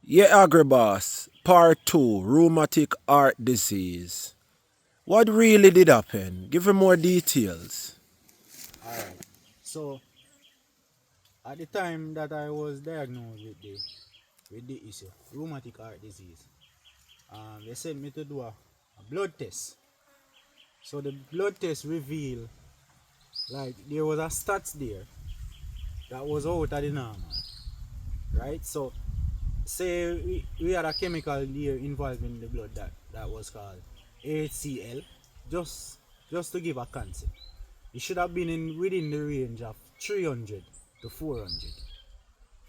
Yeah, Agriboss, part 2, rheumatic heart disease. What really did happen? Give me more details. Alright. So at the time that I was diagnosed with the issue, rheumatic heart disease, they sent me to do a blood test. So the blood test revealed like there was a stats there that was out of the normal. Right? So say we had a chemical there involved in the blood that was called HCl, just to give a concept. It should have been within the range of 300 to 400,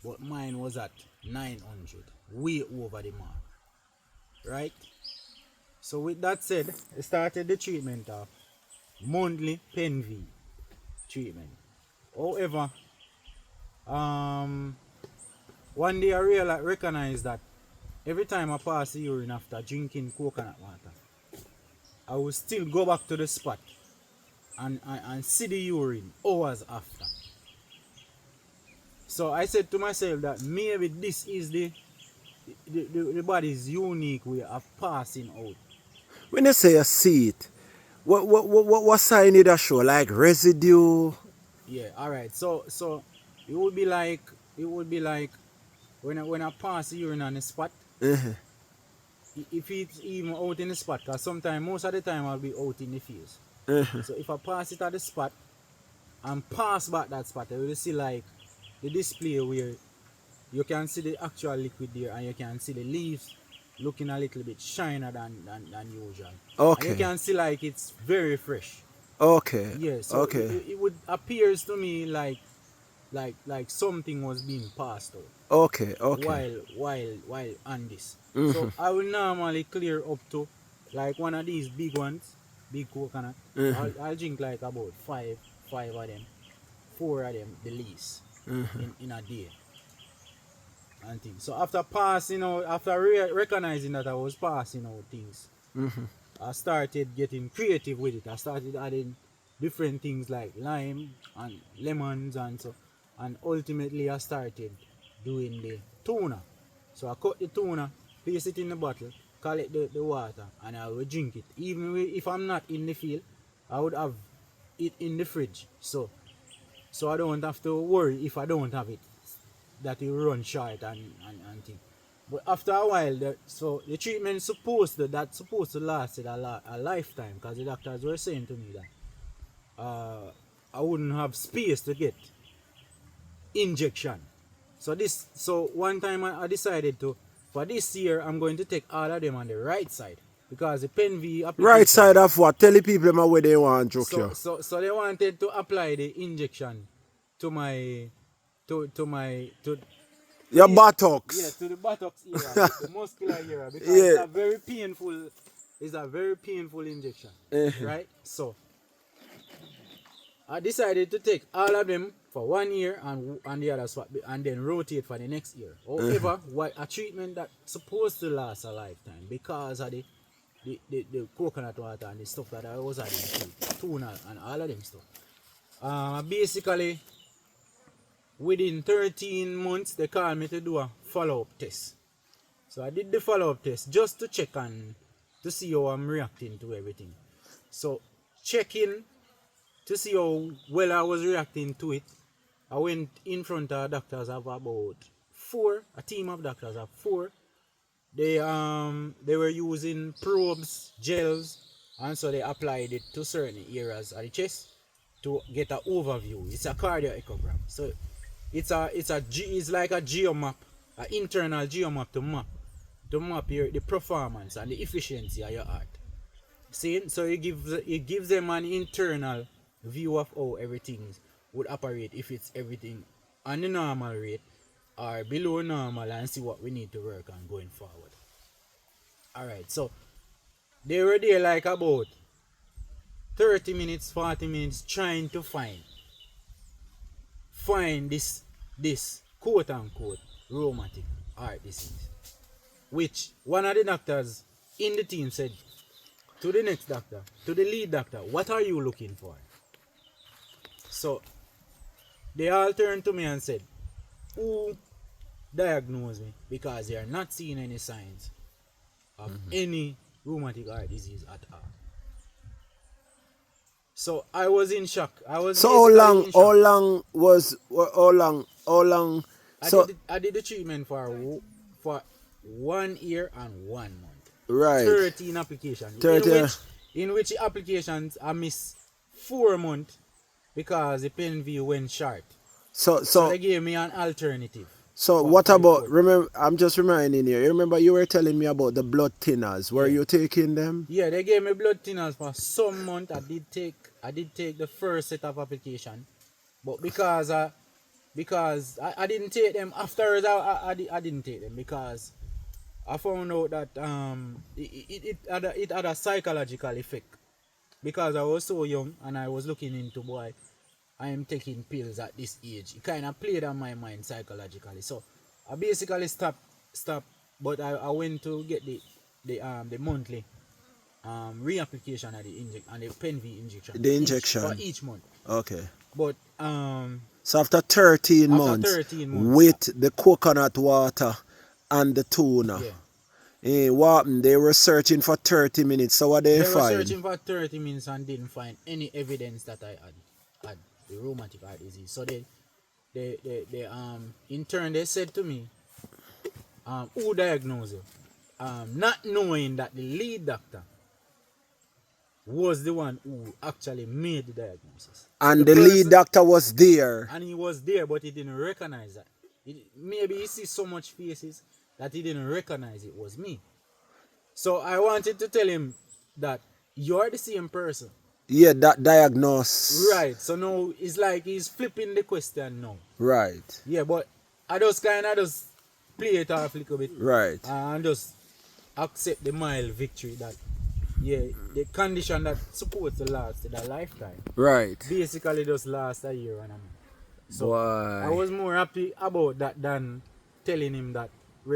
but mine was at 900, way over the mark, right? So with that said, I started the treatment of monthly pen V treatment. However, um, one day I recognized that every time I pass the urine after drinking coconut water, I would still go back to the spot and see the urine hours after. So I said to myself that maybe this is the body's unique way of passing out. When you say a seat, what sign did that show? Like residue? Yeah, all right. So it would be like when I pass the urine on the spot. Uh-huh. If it's even out in the spot, because sometimes most of the time I'll be out in the fields. Uh-huh. So if I pass it at the spot and pass back that spot, I will see like the display where you can see the actual liquid there and you can see the leaves looking a little bit shiner than usual. And you Okay. can see like it's very fresh. Okay. Yeah, so Okay. it would appears to me like something was being passed out Okay. Okay. while on this. So I will normally clear up to like one of these big ones, big coconut. I'll drink like about five of them, four of them the least in a day and things. So after passing out, after recognizing that I was passing out things, I started getting creative with it. I started adding different things like lime and lemons and so, and ultimately I started doing the tuna. So I cut the tuna, place it in the bottle, collect the water, and I would drink it. Even if I'm not in the field, I would have it in the fridge. So I don't have to worry if I don't have it, that it will run short and thing. But after a while, so the treatment that's supposed to last a lifetime, because the doctors were saying to me that I wouldn't have space to get injection. So one time I decided to, for this year I'm going to take all of them on the right side, because the pen V Right application. side of what? Tell the people them where they want to joke So you. so so they wanted to apply the injection to my to my to Your the, yeah, buttocks. to the buttocks area, the muscular area, because Yeah. it's a very painful injection, right? So I decided to take all of them for 1 year and the other spot, and then rotate for the next year. However, what a treatment that's supposed to last a lifetime because of the coconut water and the stuff that I was adding to tuna and all of them stuff. Basically, within 13 months, they called me to do a follow-up test. So I did the follow-up test just to check and to see how I'm reacting to everything. So checking to see how well I was reacting to it, I went in front of doctors of about four, a team of doctors of four. They were using probes, gels, and so they applied it to certain areas of the chest to get an overview. It's a cardiac echogram. So it's like a geomap, an internal geomap to map the performance and the efficiency of your heart. See, so it gives them an internal view of how everything would operate if it's everything on the normal rate or below normal, and see what we need to work on going forward. Alright, so they were there like about 30 minutes, 40 minutes trying to find this quote unquote rheumatic heart disease. Which one of the doctors in the team said to the next doctor, to the lead doctor, what are you looking for? So they all turned to me and said, who diagnose me because they are not seeing any signs of any rheumatic heart disease at all. So I was in shock. I was So basically in shock. how long, so, I did the treatment for 1 year and 1 month. right, 13 applications. 30, In which applications I missed 4 months because the pen view went short. so, So so, they gave me an alternative so for, what for the about, fourth. remember, I'm just reminding you, remember you were telling me about the blood thinners, were Yeah. you taking them? Yeah, they gave me blood thinners for some month. I did take the first set of application, but because I didn't take them afterwards. I didn't take them because I found out that it had a psychological effect because I was so young and I was looking into boy I am taking pills at this age. It kind of played on my mind psychologically. So I basically stopped, but I went to get the monthly reapplication of the and the pen V injection The for injection. each month. Okay. But So after 13 after months, 13 months, with the coconut water and the tuna, yeah, what happened? They were searching for 30 minutes. So what they they were find? searching for 30 minutes and didn't find any evidence that I had the rheumatic heart disease. So they in turn they said to me, who diagnosed you? Not knowing that the lead doctor was the one who actually made the diagnosis. And the lead doctor was there. And he was there, but he didn't recognize that. Maybe he sees so much faces that he didn't recognize it was me. So I wanted to tell him that you're the same person. Yeah, that diagnose. Right. So now it's like he's flipping the question now. Right. Yeah, but I just kind of just play it off a little bit. Right. And just accept the mild victory that, yeah, the condition that supposed to last in a lifetime Right. basically just last a year and a month. So Boy. I was more happy about that than telling him that,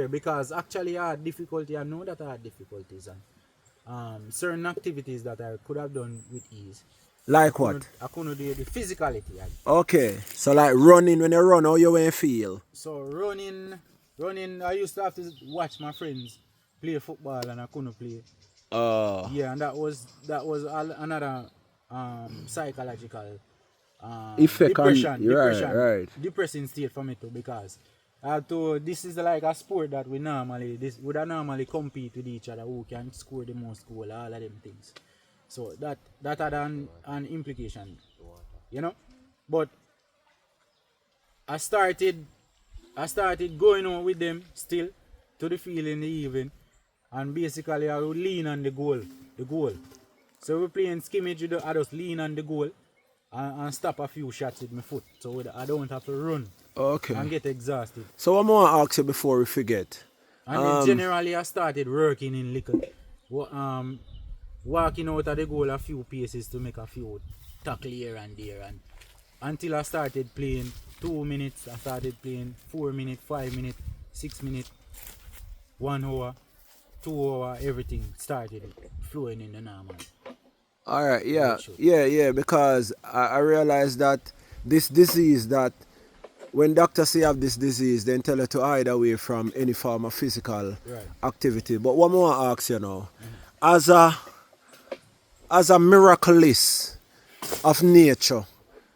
because actually I had difficulty. I know that I had difficulties and certain activities that I could have done with ease. Like what? I couldn't do the physicality. Okay. So like running, when you run, how you want feel? So running, I used to have to watch my friends play football and I couldn't play. Yeah, and that was another psychological Effect depression, on, right. depressing state for me too, because this is like a sport that we would normally compete with each other who can score the most goal, all of them things. So that had an implication, But I started going on with them still to the field in the evening, and basically I would lean on the goal. So we're playing scrimmage, I just lean on the goal and stop a few shots with my foot, so I don't have to run and get exhausted. So I'm going to ask you before we forget. And then generally I started working in liquor, walking out of the goal a few paces to make a few tackle here and there, and until I started playing 2 minutes, I started playing 4 minutes, 5 minutes, 6 minutes, 1 hour, 2 hour, everything started flowing in the normal. All right, yeah, because I realized that this disease, that when doctors say you have this disease, then tell you to hide away from any form of physical activity. But what more I ask you now, as a miraculous of nature,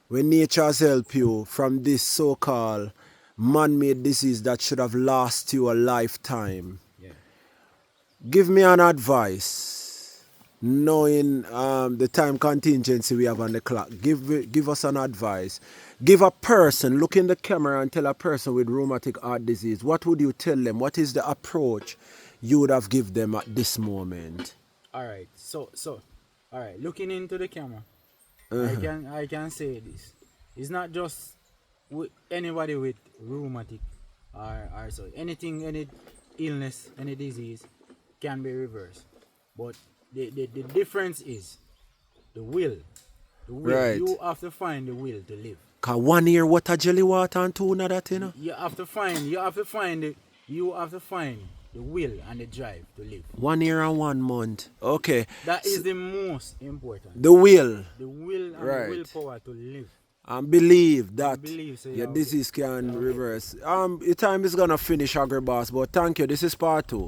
when nature has helped you from this so-called man-made disease that should have lasted you a lifetime, give me an advice, knowing the time contingency we have on the clock. Give us an advice. Give a person, look in the camera and tell a person with rheumatic heart disease, what would you tell them? What is the approach you would have given them at this moment? All right, so all right, looking into the camera, I can say this. It's not just with anybody with rheumatic or so anything, any illness, any disease can be reversed. But the difference is the will. Right. You have to find the will to live. Cause 1 year water, jelly water and tuna that, you know? You have to find the will and the drive to live. 1 year and 1 month. Okay. That is the most important. The will. The will and Right. the willpower to live. and believe that believe so, your yeah, okay. disease can reverse. Your time is gonna finish, Agri Boss, but thank you. This is part 2.